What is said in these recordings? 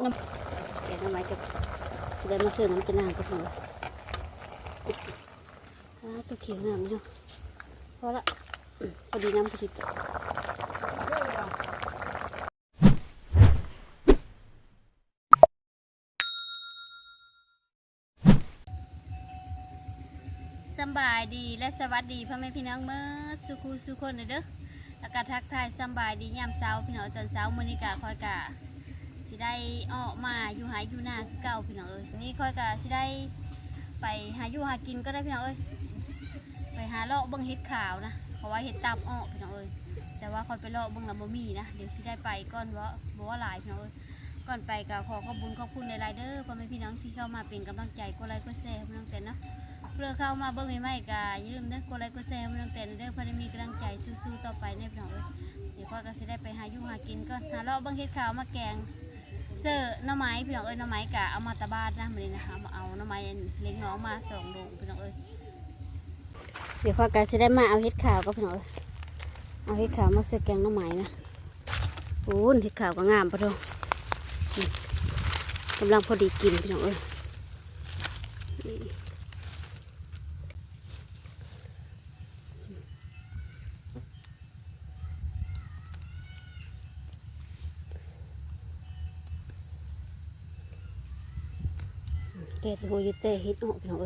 น้ำแกงน้ำไม้กับแสดงมาเสือน้ำจะนางก็พอตัวเขียวงามเนาะพอละพอดีน้ำพอดีต่อสบายดีและสวัสดีพ่อแม่พี่น้องเมื่อสุขสุขคนเด้อแล้วก็ทักทายสบายดียามเช้าพี่น้องตอนเช้ามื้อนี้กะคอยกะสิได้ออกมาอยู่หาอยู่หน้าคือเก่าพี่น้องนี่คอยกะสิได้ไปหาอยู่หากินก็ได้พี่น้องไปหาเลาะเบิ่งเห็ดขาวนะเพราะว่าเห็ดตามออกพี่น้องแต่ว่าคอยไปเลาะเบิ่งแล้วบ่มีนะเดี๋ยวสิได้ไปก่อนว่าหลายพี่น้องก่อนไปก็ขอขอบคุณขอบคุณในรายเด้อพ่อแม่พี่น้องที่เข้ามาเป็นกำลังใจกดไลค์กดแชร์พี่น้องแต่เนาะเพื่อเข้ามาเบิ่งใหม่ๆก็อย่าลืมกดไลค์กดแชร์พี่น้องแต่เด้อเพื่อได้มีกำลังใจสู้ๆต่อไปในพี่น้องเดี๋ยวพ่อก็สิได้ไปหาอยู่หากินก่อนหาเลาะเบิ่งเห็ดขาวมาแกงเสื้อหน่อไม้พี่น้องหน่อไม้กะเอามาตะบ้านนะมื้อนี้นะคะมาเอาหน่อไม้เลี้ยงน้องมา2 โลพี่น้องเดี๋ยวพ่อก็สิได้มาเอาเห็ดขาวก็พี่น้องเอาเห็ดขาวมาเสื้อแกงหน่อไม้นะโอ้เห็ดขาวก็งามปะทุกกำลังพอดีกินพี่น้องเกล็ดหัวยูเต้เห็ดออกพี่น้อง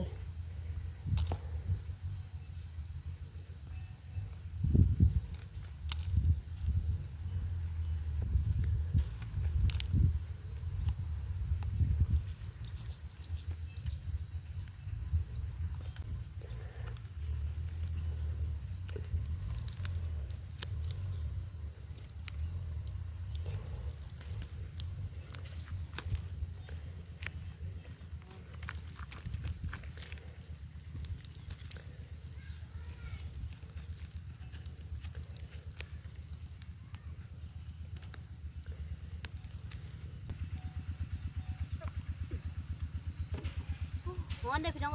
ฮ้อนเด้พี่น้อง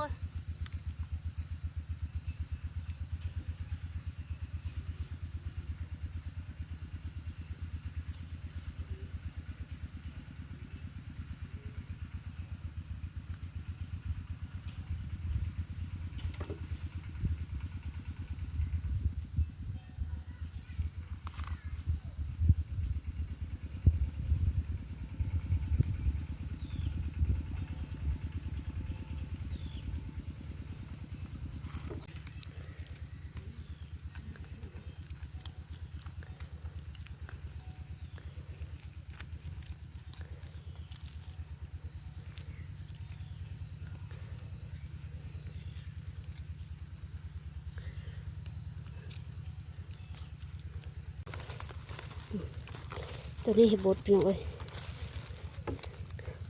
ตัวนี้เห็ดบดพี่น้อง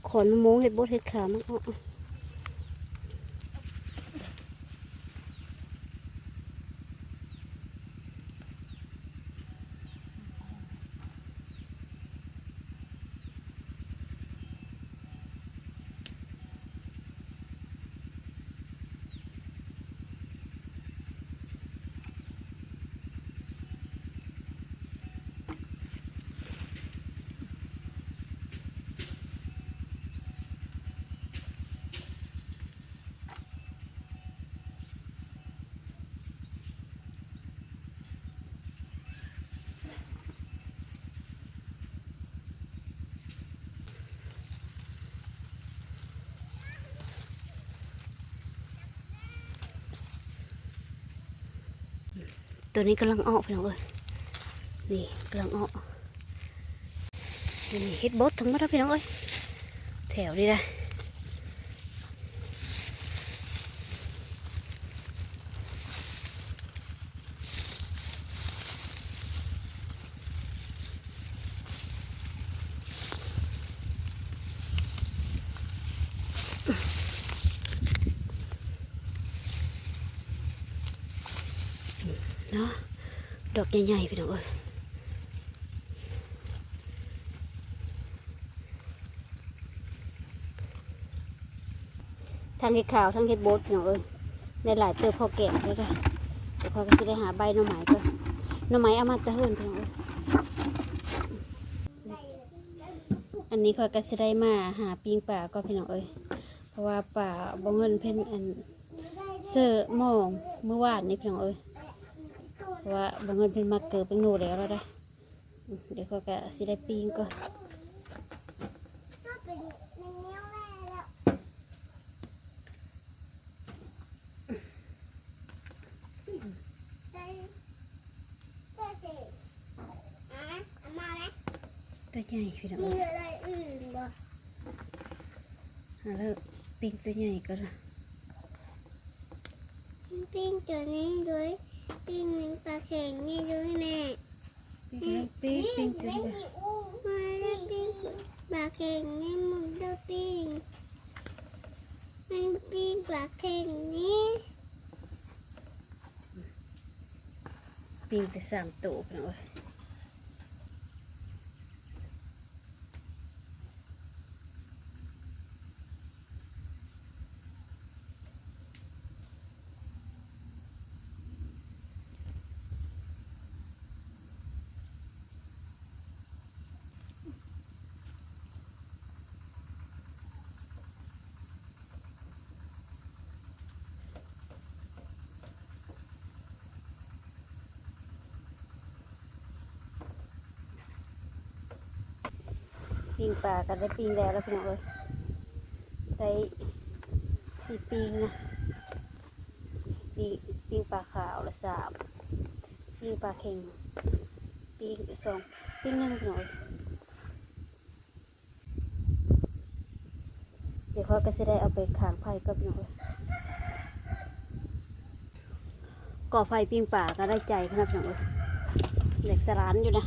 ขอนมะม่วงเห็ดบดเห็ดขาวมันตัวนี้กำลังออกพี่น้องนี่กำลังออกนี่เฮ็ดบดทั้งหมดพี่น้องแถวนี้ได้เนาะดอกใหญ่ๆพี่น้องทั้งเห็ดขาวทั้งเห็ดบดพี่น้องในหลายเติบพอแก่เลยค่ะเดี๋ยวพอก็จะได้หาใบหน่อไม้ก่อนหน่อไม้เอามาตะเฮินพี่น้องอั อันนี้เขาก็จะได้มาหาปิงป่าก็พี่น้องเอ้ยเพราะว่าป่าบ่เงินเพิ่นอันเสื้อมองเมื่อวานนี่พี่น้องเอ้ยเพราะว่าบ่เงินเพิ่นมาเกิดเป็นหนูแล้วได้เดี๋ยวเขาก็สิได้ปิงก่อนตัวใหญ่พี่น้องเอ้ยแล้วปิงตัวใหญ่ก็ละปิ้งตัวนี้ด้วยปิ้งปลาเข็งนี่ด้วยแม่ปิงตัวนี้ มาแล้วปิ้งปลาเข็งนี่มึงด้วยปิ้งมันปิ้งปลาเข็งนี่ปิงแต่3 ตัวพี่น้องเอ้ยปิงป่ากันได้ปิงแล้วพี่น้องเอ้ยได้4ปิงนะปิงปลาขาวละ3ปิงปลาเค็งปิง2ปิง1พี่น้องเอ้ยเดี๋ยวเขาก็จะได้เอาไปขางไผ่กับพี่น้องเอ้ยก่อไฟปิงป่าก็ได้ใจขนาดพี่น้องเอ้ยเหล็กสลานอยู่นะ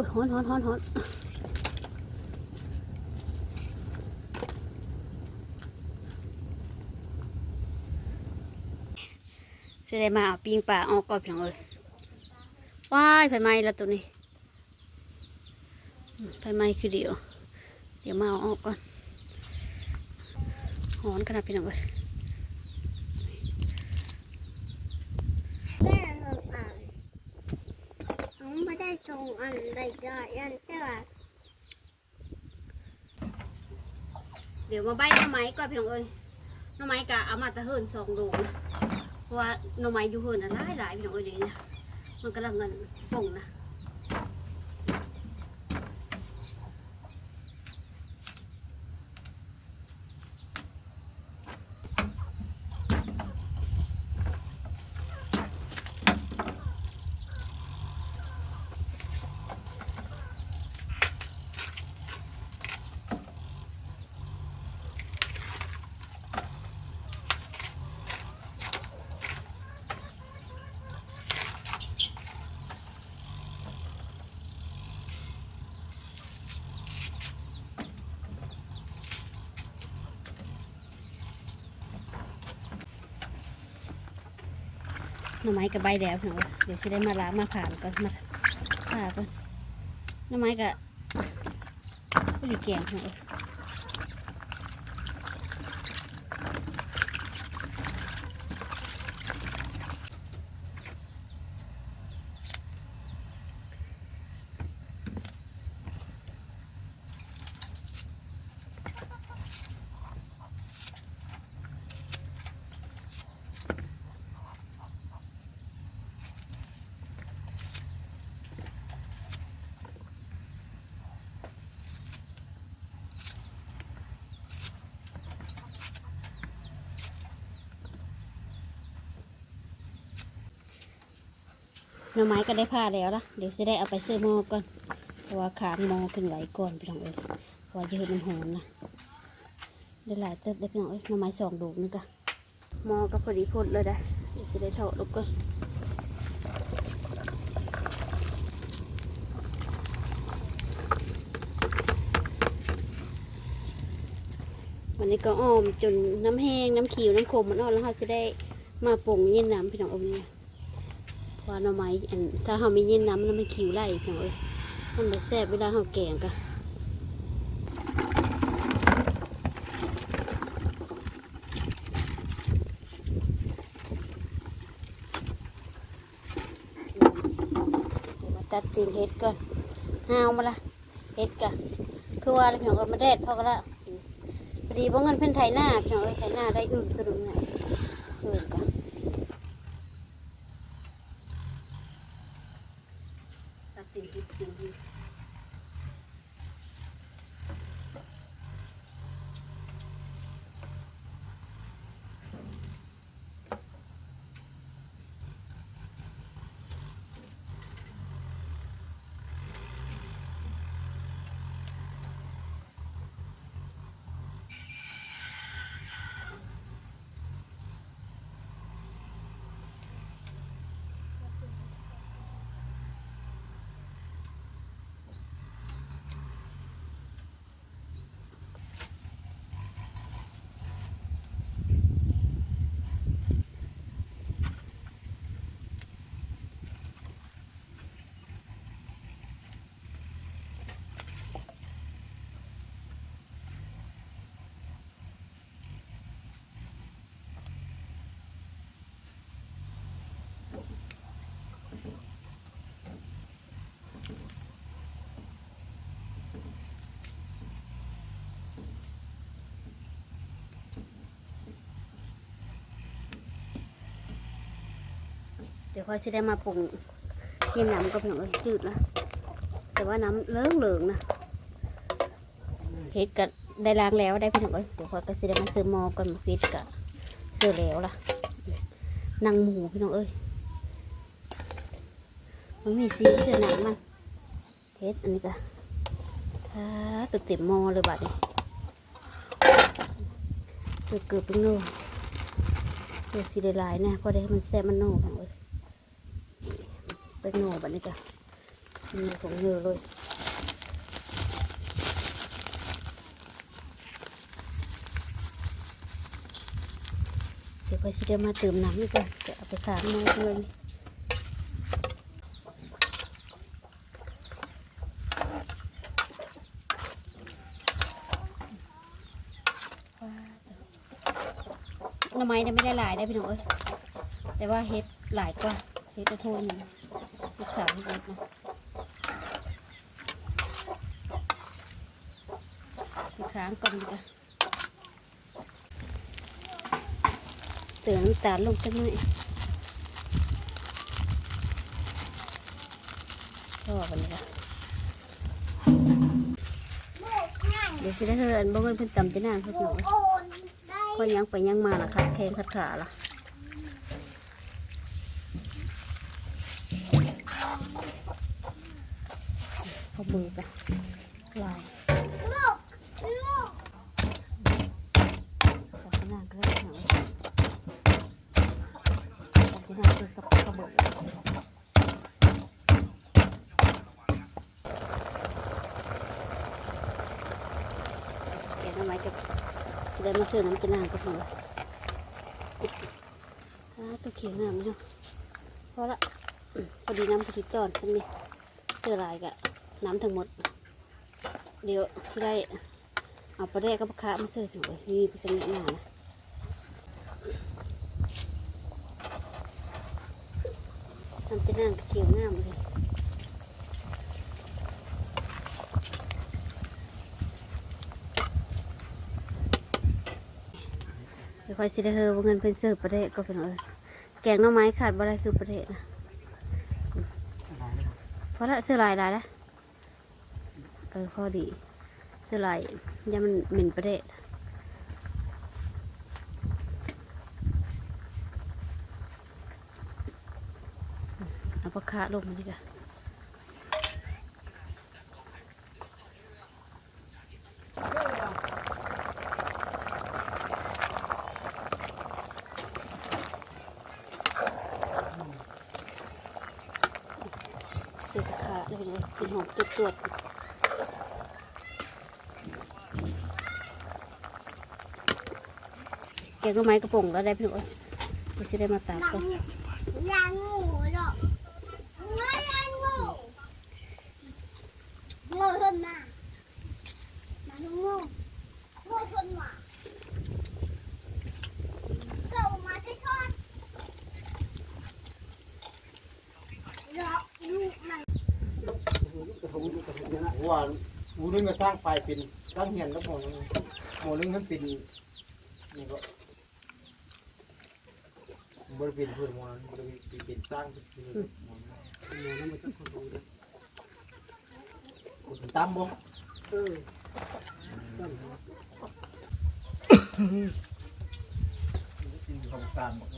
อุ้ยฮ้อนเสได็จมาเอาปิงป่าออกก่อนพี่น้องเอ้ยว้ายไฟไหม้แล้วตัวนี้ไฟไหม้คือเดี๋ยวมาเอาออกก่อนฮ้อนขนาดพี่น้องเอ้ยแม่ส่งอ่านน้องไม่ได้ส่งอ่านใดๆอันแต่ว่า เดี๋ยวมาใบหน่อไม้ก่อนพี่น้องเอ้ยหน่อไม้กะเอามาตะเฮิน2 โลนะเพราะว่าหน่อไม้อยู่เฮินน่ะหลายพี่น้องเอ้ยเดี๋ยวนี้มันกำลังเงินส่งนะหน่อไม้กับใบแดดพี่น้องเอ้ยเดี๋ยวจะได้มาล้างมาผ่านก่อนมาผ่าก่อนหน่อไม้กับผู้ดีแกงพี่น้องเอ้ยหน่อไม้ก็ได้ผ่าแล้วละเดี๋ยวจะได้เอาไปซื้อหม้อก่อนเพราะว่าขาดหม้อขึ้นไหวก่อนพี่น้องเอ้ยเพราะว่าเยอะมันหอมนะได้หลายเติบได้พี่น้องเอ้ยหน่อไม้2 ลูกนึงก็หม้อก็พอดีพดเลยได้เดี๋ยวจะได้ทอดลูกก่อน วันนี้ก็อ้อมจนน้ำแห้งน้ำขิวน้ำขมมันอ่อนแล้วเขาจะได้มาปรุงเย็นน้ำพี่น้องเอาเนี่ยว่าหน่อไม้ถ้าเขามีเย็นน้ำมันขิวไล่พี่น้องมันแบบแซ่บเวลาเขาแกงกันตัดตีนเฮ็ดก่อนห้าวมาละเฮ็ดกันคือว่าพี่น้องมาแดดพอก็ละพอดีว่าเงินเพิ่นไถหน้าพี่น้องไถหน้าได้สะดุดไงกันตัดตีนเฮ็ดตีนเฮ็ดเดี๋ยวค่อยสิได้มาปรุงกินน้ำก็พี่น้องจืดแล้วแต่ว่าน้ำเหลืองๆนะเฮ็ดก็ได้ล้างแล้วได้พี่น้องเดี๋ยวค่อยก็สิได้มาซื้อหม้อก่อนมาฟิตกับเสื้อแล้วล่ะนางหมูพี่น้องมันมีสีเสื้อหนังมันเฮ็ดอันนี้ก็ตัวเต็มหม้อเลยบัดนี้เสื้อเกือบเป็นโน่เสื้อสีลายๆนะพอได้มันแซ่บมันโน่พี่น้องเป็นโน่บัดนี้จ้ะมีของเงือเลยเดี๋ยวค่อยสิเดี๋ยวมาเติมน้ำนี่จ้ะจะเอาไปขางหม้อเลยหน่อไม้เนี่ยไม่ได้หลายได้พี่น้องแต่ว่าเฮ็ดหลายกว่าเฮ็ดกระโทนเฮ็ดขาวเฮ็ดนะค้างก่อนดีกว่าเติมน้ำตาลลงสักหน่อยก็วันนี้ละเดี๋ยวสิได้เฮือนบ่เพิ่นเพิ่นตำจะนานเพิ่นหน่อยก็ยังไปยังมาล่ะค่ะแข้งขัดขาล่ะเอามือไปลายก็ได้หน่อยที่น่าคือกับกระเบื้องแกงทำไมกับจะได้มาเสิร์ฟน้ำจะนางก็พอตัวเขียวน้ำเนาะพอละพอดีน้ำพอดีก่อนทั้งนี้เสื้อลายกับน้ำทั้งหมดเดี๋ยวจะได้เอาปลาแดกกับปลาคามาเสิร์ฟหน่อยนี่เป็นสัญญาณนะน้ำจะนั่งเขียวงามเลยเดี๋ยวค่อยสิได้เฮอว่าเงินเป็นเสิร์ฟประเดะก็เป็นแกงหน่อไม้ขาดบ่ได้คือประเดะนะเพราะละเสื้อลายได้แล้วพอดีเสื้อลายยังมันเหม็นประเดะเอาปลาคาลงมาดีกว่าเสื้อขาเลยเป็นหอมตรวจ งลูกไม้กระป๋องแล้วได้พี่น้องเอ้ยเดี๋ยวจะได้มาตากก่อน ยางงูหรอกไม่ยางงูงูชนมางูงูชนมาเจ้ามาใช้ช้อนหรอกลูกมัน ว่าหมูนึงก็สร้างไฟเป็นสร้างเหียนแล้วหมูนึงมันเป็นนี่ก็บริเวณพื้นมันบริเวณเป็นสร้างเป็นหมูนั่นมันจะคนดูด้วยคนตามบ่ของสารบอก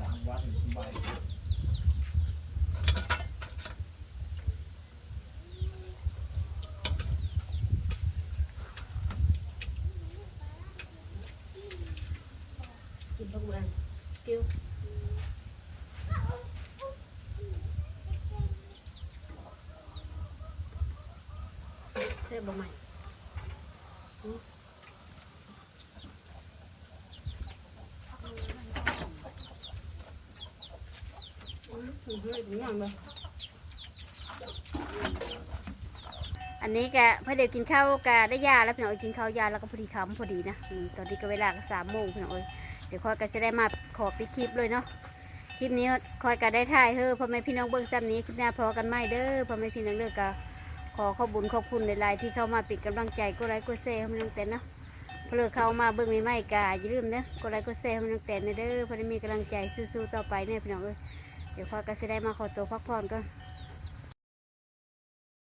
3 วันสบาย กินบ้างเลยกิ้วเส้นบะหมี่อันนี้ก็พอเดี๋ยวกินข้าวก็ได้ยาแล้วพี่น้องกินข้าวยาแล้วก็พอดีคำพอดีนะตอนนี้ก็เวลาก็3 โมงพี่น้องเอ้ยเดี๋ยวคอยก็จะได้มาขอปิดคลิปเลยเนาะคลิปนี้คอยก็ได้ถ่ายพ่อแม่พี่น้องเบื้องซ้ำนี้คลิปหน้าพอกันไม่เด้อพ่อแม่พี่น้องเด้อก็ขอขอบคุญขอบคุณหลายๆที่เข้ามาปิดกำลังใจก็ไลค์ก็แชร์ให้มันน้องแต่นเนาะเพื่อเข้ามาเบื้องใหม่ๆก็อย่าลืมเนาะก็ไลค์ก็แชร์ให้มันน้องแต่นเด้อเพื่อได้มีกำลังใจสู้ๆต่อไปเนี่ยพี่น้องเอ้ยเดี๋ยวคอยก็จะได้มาขอตัวพักผ่อนก็